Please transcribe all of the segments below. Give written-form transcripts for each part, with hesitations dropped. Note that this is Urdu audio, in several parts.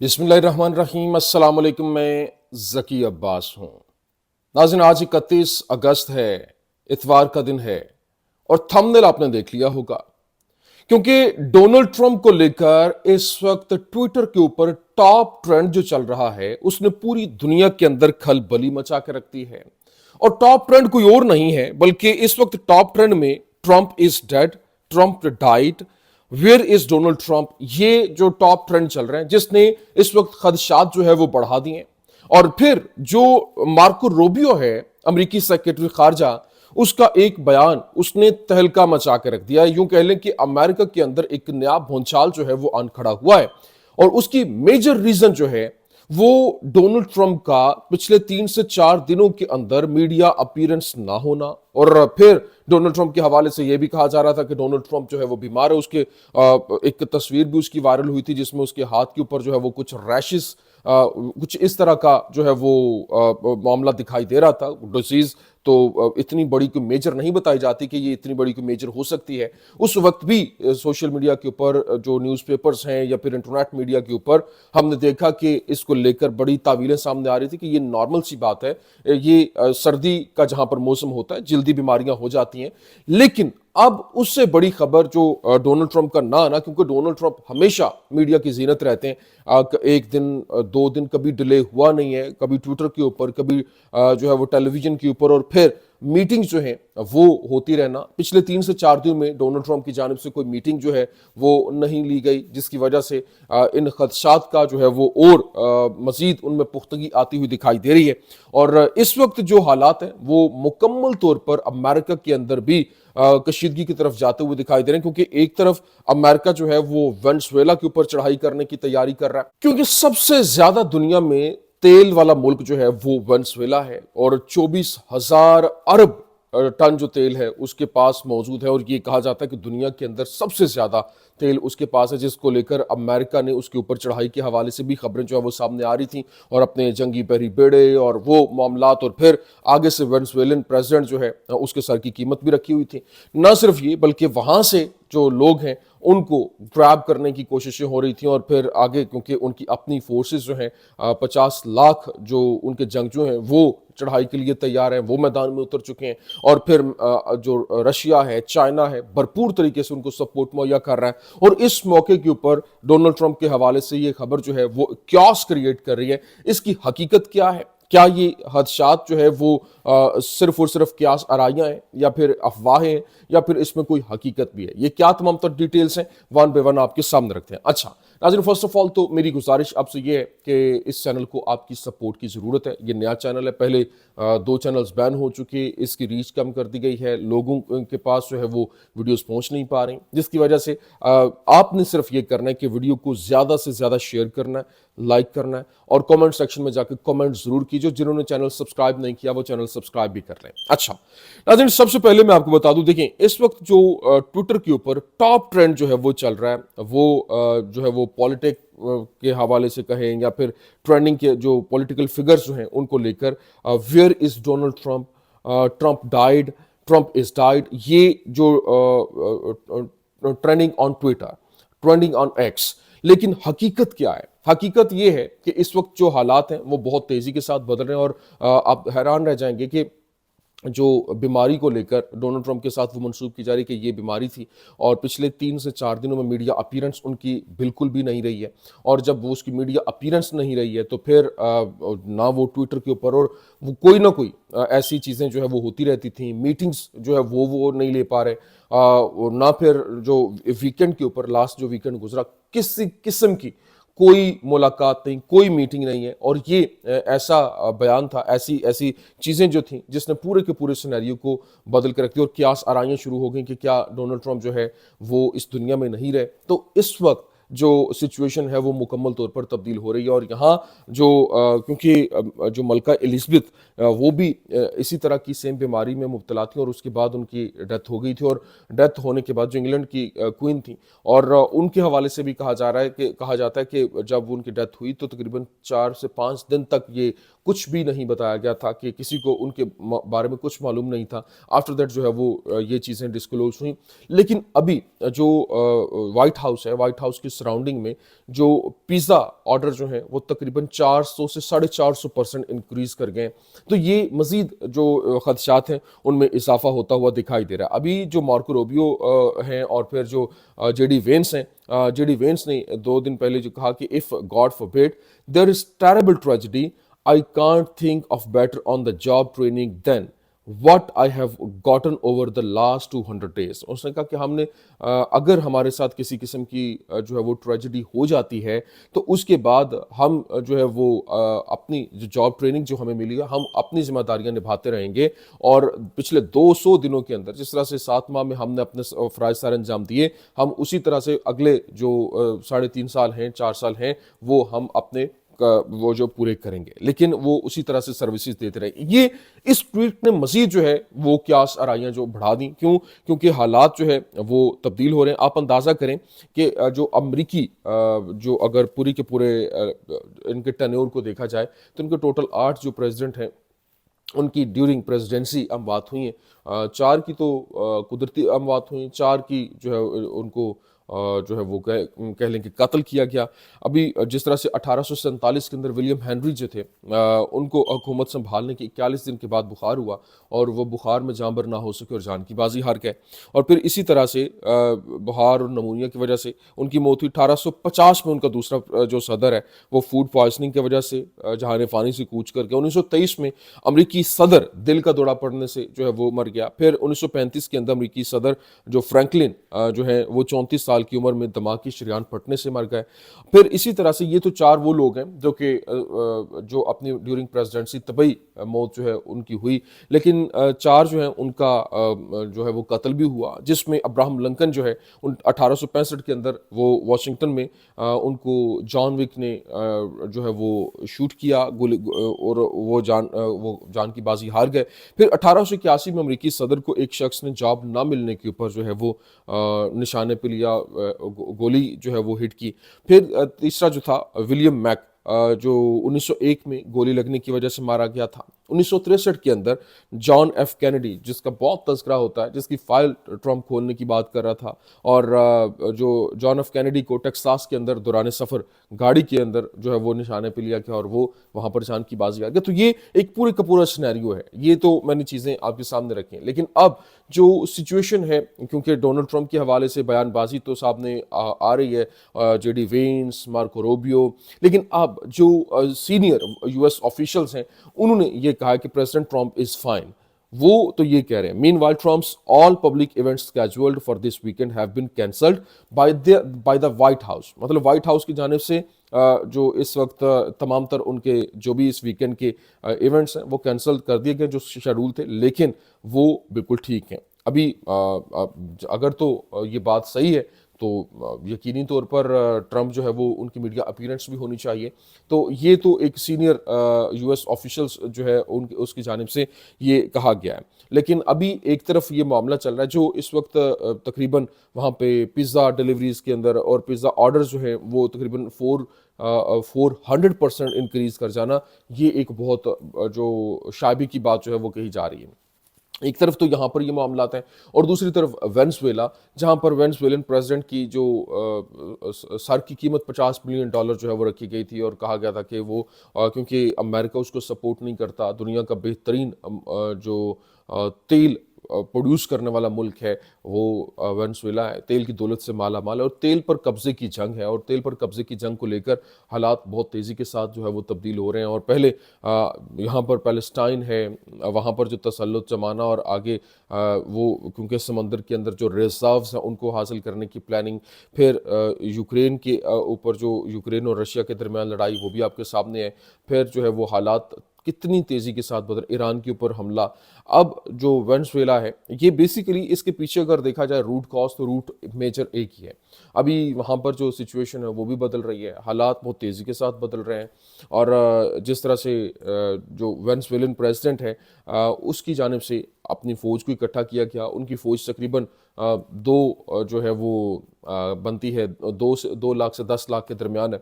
بسم اللہ الرحمن الرحیم۔ السلام علیکم، میں ذکی عباس ہوں۔ ناظرین، آج 31 اگست ہے، اتوار کا دن ہے، اور تھمبنیل آپ نے دیکھ لیا ہوگا کیونکہ ڈونلڈ ٹرمپ کو لے کر اس وقت ٹویٹر کے اوپر ٹاپ ٹرینڈ جو چل رہا ہے اس نے پوری دنیا کے اندر کھلبلی مچا کے رکھتی ہے۔ اور ٹاپ ٹرینڈ کوئی اور نہیں ہے بلکہ اس وقت ٹاپ ٹرینڈ میں Trump is dead, Trump died, where is Donald Trump, یہ جو ٹاپ ٹرینڈ چل رہے ہیں جس نے اس وقت خدشات جو ہے وہ بڑھا دیے ہیں۔ اور پھر جو مارکو روبیو ہے، امریکی سیکرٹری خارجہ، اس کا ایک بیان اس نے تہلکہ مچا کے رکھ دیا ہے۔ یوں کہہ لیں کہ امریکہ کے اندر ایک نیا بھونچال جو ہے وہ آن کھڑا ہوا ہے، اور اس کی میجر ریزن جو ہے وہ ڈونلڈ ٹرمپ کا پچھلے 3 سے 4 دنوں کے اندر میڈیا اپیرنس نہ ہونا۔ اور پھر ڈونلڈ ٹرمپ کے حوالے سے یہ بھی کہا جا رہا تھا کہ ڈونلڈ ٹرمپ جو ہے وہ بیمار ہے۔ اس کے ایک تصویر بھی اس کی وائرل ہوئی تھی جس میں اس کے ہاتھ کے اوپر جو ہے وہ کچھ ریشز، کچھ اس طرح کا جو ہے وہ معاملہ دکھائی دے رہا تھا۔ ڈیزیز تو اتنی بڑی کوئی میجر نہیں بتائی جاتی کہ یہ اتنی بڑی کوئی میجر ہو سکتی ہے۔ اس وقت بھی سوشل میڈیا کے اوپر جو نیوز پیپرز ہیں یا پھر انٹرنیٹ میڈیا کے اوپر ہم نے دیکھا کہ اس کو لے کر بڑی تعویلیں سامنے آ رہی تھی کہ یہ نارمل سی بات ہے، یہ سردی کا جہاں پر موسم ہوتا ہے جلدی بیماریاں ہو جاتی ہیں۔ لیکن اب اس سے بڑی خبر جو ڈونلڈ ٹرمپ کا نہ آنا، کیونکہ ڈونلڈ ٹرمپ ہمیشہ میڈیا کی زینت رہتے ہیں، ایک دن 2 دن کبھی ڈیلے ہوا نہیں ہے، کبھی ٹویٹر کے اوپر، کبھی جو ہے وہ ٹیلی ویژن کے اوپر، اور پھر میٹنگ جو ہیں وہ ہوتی رہنا۔ پچھلے 3 سے 4 دنوں میں ڈونلڈ ٹرمپ کی جانب سے کوئی میٹنگ جو ہے وہ نہیں لی گئی، جس کی وجہ سے ان خدشات کا جو ہے وہ اور مزید ان میں پختگی آتی ہوئی دکھائی دے رہی ہے۔ اور اس وقت جو حالات ہیں وہ مکمل طور پر امریکہ کے اندر بھی کشیدگی کی طرف جاتے ہوئے دکھائی دے رہے ہیں، کیونکہ ایک طرف امریکہ جو ہے وہ وینزویلا کے اوپر چڑھائی کرنے کی تیاری کر رہا ہے، کیونکہ سب سے زیادہ دنیا میں تیل والا ملک جو ہے وہ وینزویلا ہے، اور 24,000 ارب ٹن جو تیل ہے اس کے پاس موجود ہے۔ اور یہ کہا جاتا ہے کہ دنیا کے اندر سب سے زیادہ تیل اس کے پاس ہے، جس کو لے کر امریکہ نے اس کے اوپر چڑھائی کے حوالے سے بھی خبریں جو ہے وہ سامنے آ رہی تھیں، اور اپنے جنگی بحری بیڑے اور وہ معاملات، اور پھر آگے سے وینزویلن پریزیڈنٹ جو ہے اس کے سر کی قیمت بھی رکھی ہوئی تھی۔ نہ صرف یہ بلکہ وہاں سے جو لوگ ہیں ان کو گراب کرنے کی کوششیں ہو رہی تھیں، اور پھر آگے کیونکہ ان کی اپنی فورسز جو ہیں 50 لاکھ جو ان کے جنگجو ہیں وہ چڑھائی کے لیے تیار ہیں، وہ میدان میں اتر چکے ہیں، اور پھر جو رشیا ہے، چائنا ہے، بھرپور طریقے سے ان کو سپورٹ مہیا کر رہا ہے۔ اور اس موقع کے اوپر ڈونلڈ ٹرمپ کے حوالے سے یہ خبر جو ہے وہ کیوس کریٹ کر رہی ہے۔ اس کی حقیقت کیا ہے؟ کیا یہ حدشات جو ہے وہ صرف اور صرف قیاس آرائیاں ہیں، یا پھر افواہیں ہیں، یا پھر اس میں کوئی حقیقت بھی ہے؟ یہ کیا تمام تر ڈیٹیلز ہیں، ون بائی ون آپ کے سامنے رکھتے ہیں۔ اچھا ناظرین، فرسٹ آف آل تو میری گزارش آپ سے یہ ہے کہ اس چینل کو آپ کی سپورٹ کی ضرورت ہے۔ یہ نیا چینل ہے، پہلے 2 چینلز بین ہو چکے، اس کی ریچ کم کر دی گئی ہے، لوگوں کے پاس جو ہے وہ ویڈیوز پہنچ نہیں پا رہی، جس کی وجہ سے آپ نے صرف یہ کرنا ہے کہ ویڈیو کو زیادہ سے زیادہ شیئر کرنا ہے، لائک کرنا ہے، اور کامنٹ سیکشن میں جا کے کامنٹ ضرور کیجئے۔ جنہوں نے چینل سبسکرائب نہیں کیا وہ چینل سبسکرائب بھی کر لیں۔ اچھا ناظرین، سب سے پہلے میں آپ کو بتا دوں، دیکھیں اس وقت جو ٹویٹر کے اوپر ٹاپ ٹرینڈ جو ہے وہ چل رہا ہے، وہ جو ہے وہ پالیٹک کے حوالے سے کہیں یا پھر ٹرینڈنگ کے جو پولیٹیکل فگرز جو ہیں ان کو لے کر، where is Donald Trump, Trump died, Trump is died, یہ جو trending on Twitter, trending on x. لیکن حقیقت کیا ہے؟ حقیقت یہ ہے کہ اس وقت جو حالات ہیں وہ بہت تیزی کے ساتھ بدل رہے ہیں، اور آپ حیران رہ جائیں گے کہ جو بیماری کو لے کر ڈونلڈ ٹرمپ کے ساتھ وہ منسوب کی جا رہی کہ یہ بیماری تھی، اور پچھلے 3 سے 4 دنوں میں میڈیا اپیرنس ان کی بالکل بھی نہیں رہی ہے۔ اور جب وہ اس کی میڈیا اپیرنس نہیں رہی ہے تو پھر نہ وہ ٹویٹر کے اوپر، اور وہ کوئی نہ کوئی ایسی چیزیں جو ہے وہ ہوتی رہتی تھیں، میٹنگز جو ہے وہ نہیں لے پا رہے، نہ پھر جو ویکنڈ کے اوپر، لاسٹ جو ویکنڈ گزرا، کسی قسم کی کوئی ملاقات نہیں، کوئی میٹنگ نہیں ہے۔ اور یہ ایسا بیان تھا، ایسی چیزیں جو تھیں جس نے پورے کے پورے سینیریو کو بدل کے رکھ دیا، اور قیاس آرائیاں شروع ہو گئیں کہ کیا ڈونلڈ ٹرمپ جو ہے وہ اس دنیا میں نہیں رہے۔ تو اس وقت جو سچویشن ہے وہ مکمل طور پر تبدیل ہو رہی ہے، اور یہاں جو کیونکہ جو ملکہ الزبتھ وہ بھی اسی طرح کی سیم بیماری میں مبتلا تھی، اور اس کے بعد ان کی ڈیتھ ہو گئی تھی، اور ڈیتھ ہونے کے بعد جو انگلینڈ کی کوئین تھی، اور ان کے حوالے سے بھی کہا جاتا ہے کہ جب ان کی ڈیتھ ہوئی تو تقریباً 4 سے 5 دن تک یہ کچھ بھی نہیں بتایا گیا تھا، کہ کسی کو ان کے بارے میں کچھ معلوم نہیں تھا۔ آفٹر دیٹ جو ہے وہ یہ چیزیں ڈسکلوز ہوئیں۔ لیکن ابھی جو وائٹ ہاؤس ہے، وائٹ ہاؤس کی سراؤنڈنگ میں جو پیزا آرڈر جو ہیں وہ تقریباً 400 سے 450% انکریز کر گئے. تو یہ مزید جو خدشات ہیں ان میں اضافہ ہوتا ہوا دکھائی دے رہا ہے. ابھی جو مارکو روبیو ہیں اور پھر جو جے ڈی وینس ہیں, جے ڈی وینس نے 2 دن پہلے جو کہا کہ if God forbid there is terrible tragedy, I can't think of better on the job training than what I have gotten over the last 200 days. اس نے کہا کہ ہم نے اگر ہمارے ساتھ کسی قسم کی جو ہے وہ ٹریجڈی ہو جاتی ہے تو اس کے بعد ہم جو ہے وہ اپنی جو جاب ٹریننگ جو ہمیں ملی ہے ہم اپنی ذمہ داریاں نبھاتے رہیں گے, اور پچھلے 200 دنوں کے اندر جس طرح سے 7 ماہ میں ہم نے اپنے فرائض سر انجام دیے, ہم اسی طرح سے اگلے جو 3.5 سال ہیں 4 سال ہیں وہ ہم اپنے وہ جو پورے کریں گے, لیکن وہ اسی طرح سے سروسز دیتے رہے. یہ اس ٹویٹ نے مزید جو ہے وہ قیاس آرائیاں جو بڑھا دیں. کیونکہ حالات جو ہے وہ تبدیل ہو رہے ہیں. آپ اندازہ کریں کہ جو امریکی جو اگر پوری کے پورے ان کے ٹینیور کو دیکھا جائے تو ان کے ٹوٹل 8 جو پریزیڈنٹ ہیں ان کی ڈیورنگ پریزیڈنسی اموات ہوئی ہیں. 4 کی تو قدرتی اموات ہوئی, 4 کی جو ہے ان کو جو ہے وہ کہہ لیں کہ قتل کیا گیا. ابھی جس طرح سے 1847 کے اندر ولیم ہینری جو تھے ان کو حکومت سنبھالنے کے 41 دن کے بعد بخار ہوا اور وہ بخار میں جاں بر نہ ہو سکے اور جان کی بازی ہار گئے. اور پھر اسی طرح سے بخار اور نمونیا کی وجہ سے ان کی موت ہوئی. 1850 میں ان کا دوسرا جو صدر ہے وہ فوڈ پوائزننگ کی وجہ سے جہان فانی سے کوچ کر کے 1923 میں امریکی صدر دل کا دورہ پڑنے سے جو ہے وہ مر گیا. پھر 1935 کے اندر امریکی صدر جو فرینکلن جو ہے وہ 34 سال کی عمر میں دماغ کی شریان پھٹنے سے مر گئے. پھر اسی طرح سے یہ تو 4 وہ لوگ ہیں جو کہ جو اپنی ڈیورنگ پریزیڈنسی طبعی موت جو ہے ان کی ہوئی, لیکن 4 جو ہیں ان کا جو ہے وہ قتل بھی ہوا, جس میں ابراہم لنکن جو ہے 1865 کے اندر وہ واشنگٹن میں ان کو جان وک نے جو ہے وہ شوٹ کیا اور وہ جان کی بازی ہار گئے. پھر 1881 میں امریکی صدر کو ایک شخص نے جاب نہ ملنے کے اوپر جو ہے وہ نشانے پہ لیا, گولی جو ہے وہ ہٹ کی. پھر تیسرا جو تھا ولیم میک جو 1901 میں گولی لگنے کی وجہ سے مارا گیا تھا. 1963 کے اندر جان ایف کینیڈی جس کا بہت تذکرہ ہوتا ہے, جس کی فائل ٹرمپ کھولنے کی بات کر رہا تھا, اور جو جان ایف کینیڈی کو ٹیکساس کے اندر دوران سفر گاڑی کے اندر جو ہے وہ نشانے پہ لیا گیا اور وہ وہاں پر جان کی بازی آ گیا. تو یہ ایک پورے کا پورا سینیریو ہے. یہ تو میں نے چیزیں آپ کے سامنے رکھی ہیں, لیکن اب جو سچویشن ہے کیونکہ ڈونلڈ ٹرمپ کے حوالے سے بیان بازی تو سامنے آ رہی ہے, J D Vance, Marco Rubio, لیکن اب جو سینئر یو ایس آفیشلز ہیں انہوں نے یہ کہا کہ پریزیڈنٹ ٹرمپ از فائن. وہ تو یہ کہہ رہے ہیں meanwhile Trump's all public events scheduled for this weekend have been cancelled by the White House. مطلب وائٹ ہاؤس کی جانب سے جو اس وقت تمام تر ان کے جو بھی اس ویکینڈ کے ایونٹس ہیں وہ کینسل کر دیے گئے جو شیڈول تھے, لیکن وہ بالکل ٹھیک ہیں. ابھی اگر تو یہ بات صحیح ہے تو یقینی طور پر ٹرمپ جو ہے وہ ان کی میڈیا اپیرنس بھی ہونی چاہیے. تو یہ تو ایک سینئر یو ایس آفیشلز جو ہے اس کی جانب سے یہ کہا گیا ہے. لیکن ابھی ایک طرف یہ معاملہ چل رہا ہے جو اس وقت تقریباً وہاں پہ پیزا ڈیلیوریز کے اندر اور پیزا آرڈرز جو ہیں وہ تقریباً 400% انکریز کر جانا, یہ ایک بہت جو شائبی کی بات جو ہے وہ کہی جا رہی ہے. ایک طرف تو یہاں پر یہ معاملات ہیں اور دوسری طرف وینزویلا, جہاں پر وینزویلن پریزیڈنٹ کی جو سر کی قیمت $50 ملین جو ہے وہ رکھی گئی تھی اور کہا گیا تھا کہ وہ کیونکہ امریکہ اس کو سپورٹ نہیں کرتا, دنیا کا بہترین جو تیل پروڈیوس کرنے والا ملک ہے وہ وینزویلا ہے, تیل کی دولت سے مالا مال ہے اور تیل پر قبضے کی جنگ ہے, اور تیل پر قبضے کی جنگ کو لے کر حالات بہت تیزی کے ساتھ جو ہے وہ تبدیل ہو رہے ہیں. اور پہلے یہاں پر پیلسٹائن ہے, وہاں پر جو تسلط جمانا اور آگے وہ کیونکہ سمندر کے اندر جو ریزروز ہیں ان کو حاصل کرنے کی پلاننگ, پھر یوکرین کے اوپر جو یوکرین اور رشیا کے درمیان لڑائی وہ بھی آپ کے سامنے ہے, پھر جو ہے وہ حالات کتنی تیزی کے ساتھ بدل, ایران کے اوپر حملہ. اب جو وینزویلا ہے یہ بیسیکلی اس کے پیچھے اگر دیکھا جائے روٹ کاز تو روٹ میجر ایک ہی ہے. ابھی وہاں پر جو سچویشن ہے وہ بھی بدل رہی ہے, حالات بہت تیزی کے ساتھ بدل رہے ہیں, اور جس طرح سے جو وینزویلن پریزیڈنٹ ہے اس کی جانب سے اپنی فوج کو اکٹھا کیا گیا. ان کی فوج تقریباً 2 جو ہے وہ بنتی ہے 2 لاکھ سے 10 لاکھ کے درمیان ہے,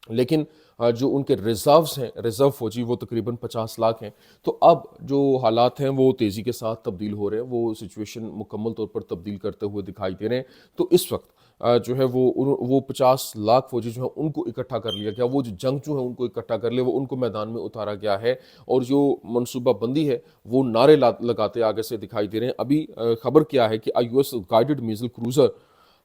لیکن جو ان کے ریزروز ہیں, ریزرو فوجی, وہ تقریباً 50 لاکھ ہیں. تو اب جو حالات ہیں وہ تیزی کے ساتھ تبدیل ہو رہے ہیں, وہ سچویشن مکمل طور پر تبدیل کرتے ہوئے دکھائی دے رہے ہیں. تو اس وقت جو ہے وہ 50 لاکھ فوجی جو ہیں ان کو اکٹھا کر لیا گیا، وہ جو جنگجو ہیں ان کو اکٹھا کر لیا، وہ ان کو میدان میں اتارا گیا ہے، اور جو منصوبہ بندی ہے وہ نعرے لگاتے آگے سے دکھائی دے رہے ہیں۔ ابھی خبر کیا ہے کہ US guided missile cruiser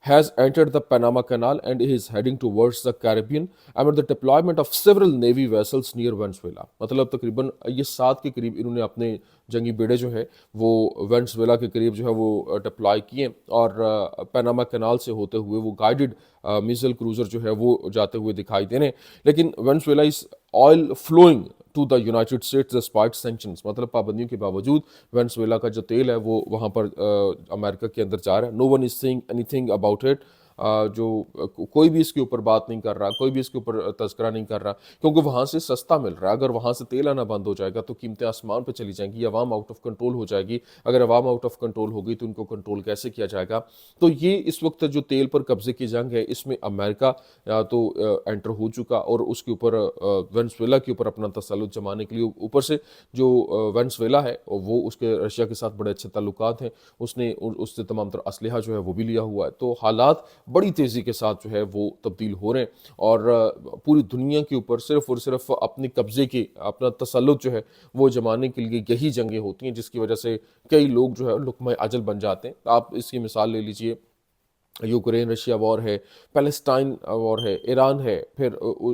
has entered the Panama Canal and is heading towards the Caribbean amid the deployment of several Navy vessels near Venezuela۔ مطلب تقریباً یہ 7 کے قریب انہوں نے اپنے جنگی بیڑے جو ہے وہ وینزویلا کے قریب جو ہے وہ ڈپلائی کیے، اور پیناما کینال سے ہوتے ہوئے وہ گائیڈڈ میزل کروزر جو ہے وہ جاتے ہوئے دکھائی دے رہے ہیں۔ لیکن Venezuela is oil flowing to the United States despite sanctions, مطلب پابندیوں کے باوجود وینزویلا کا جو تیل ہے وہ وہاں پر امریکہ کے اندر جا رہا ہے۔ No one is seeing anything about it, جو کوئی بھی اس کے اوپر بات نہیں کر رہا، کوئی بھی اس کے اوپر تذکرہ نہیں کر رہا، کیونکہ وہاں سے سستا مل رہا ہے۔ اگر وہاں سے تیل آنا بند ہو جائے گا تو قیمتیں آسمان پہ چلی جائیں گی، عوام آؤٹ آف کنٹرول ہو جائے گی۔ اگر عوام آؤٹ آف کنٹرول ہوگی تو ان کو کنٹرول کیسے کیا جائے گا؟ تو یہ اس وقت جو تیل پر قبضے کی جنگ ہے، اس میں امریکہ تو انٹر ہو چکا، اور اس کے اوپر وینزویلا کے اوپر اپنا تسلط جمانے کے لیے، اوپر سے جو وینزویلا ہے وہ اس کے رشیا کے ساتھ بڑے اچھے تعلقات ہیں، اس نے اس سے تمام تر اسلحہ جو ہے وہ بھی لیا ہوا ہے۔ تو حالات بڑی تیزی کے ساتھ جو ہے وہ تبدیل ہو رہے ہیں، اور پوری دنیا کے اوپر صرف اور صرف اپنے قبضے کی، اپنا تسلط جو ہے وہ جمانے کے لیے یہی جنگیں ہوتی ہیں، جس کی وجہ سے کئی لوگ جو ہے لقمہ اجل بن جاتے ہیں۔ آپ اس کی مثال لے لیجئے، یوکرین رشیا وار ہے، پیلسٹائن وار ہے، ایران ہے، پھر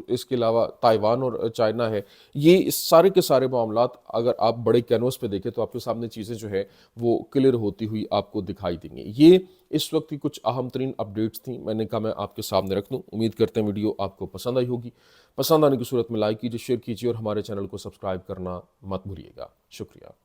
اس کے علاوہ تائیوان اور چائنا ہے۔ یہ سارے کے سارے معاملات اگر آپ بڑے کینوس پہ دیکھیں تو آپ کے سامنے چیزیں جو ہے وہ کلیئر ہوتی ہوئی آپ کو دکھائی دیں گے۔ یہ اس وقت کی کچھ اہم ترین اپڈیٹس تھیں، میں نے کہا میں آپ کے سامنے رکھ دوں۔ امید کرتے ہیں ویڈیو آپ کو پسند آئی ہوگی، پسند آنے کی صورت میں لائک کیجیے، شیئر کیجیے، اور ہمارے چینل کو سبسکرائب کرنا مت بھولیے گا۔ شکریہ۔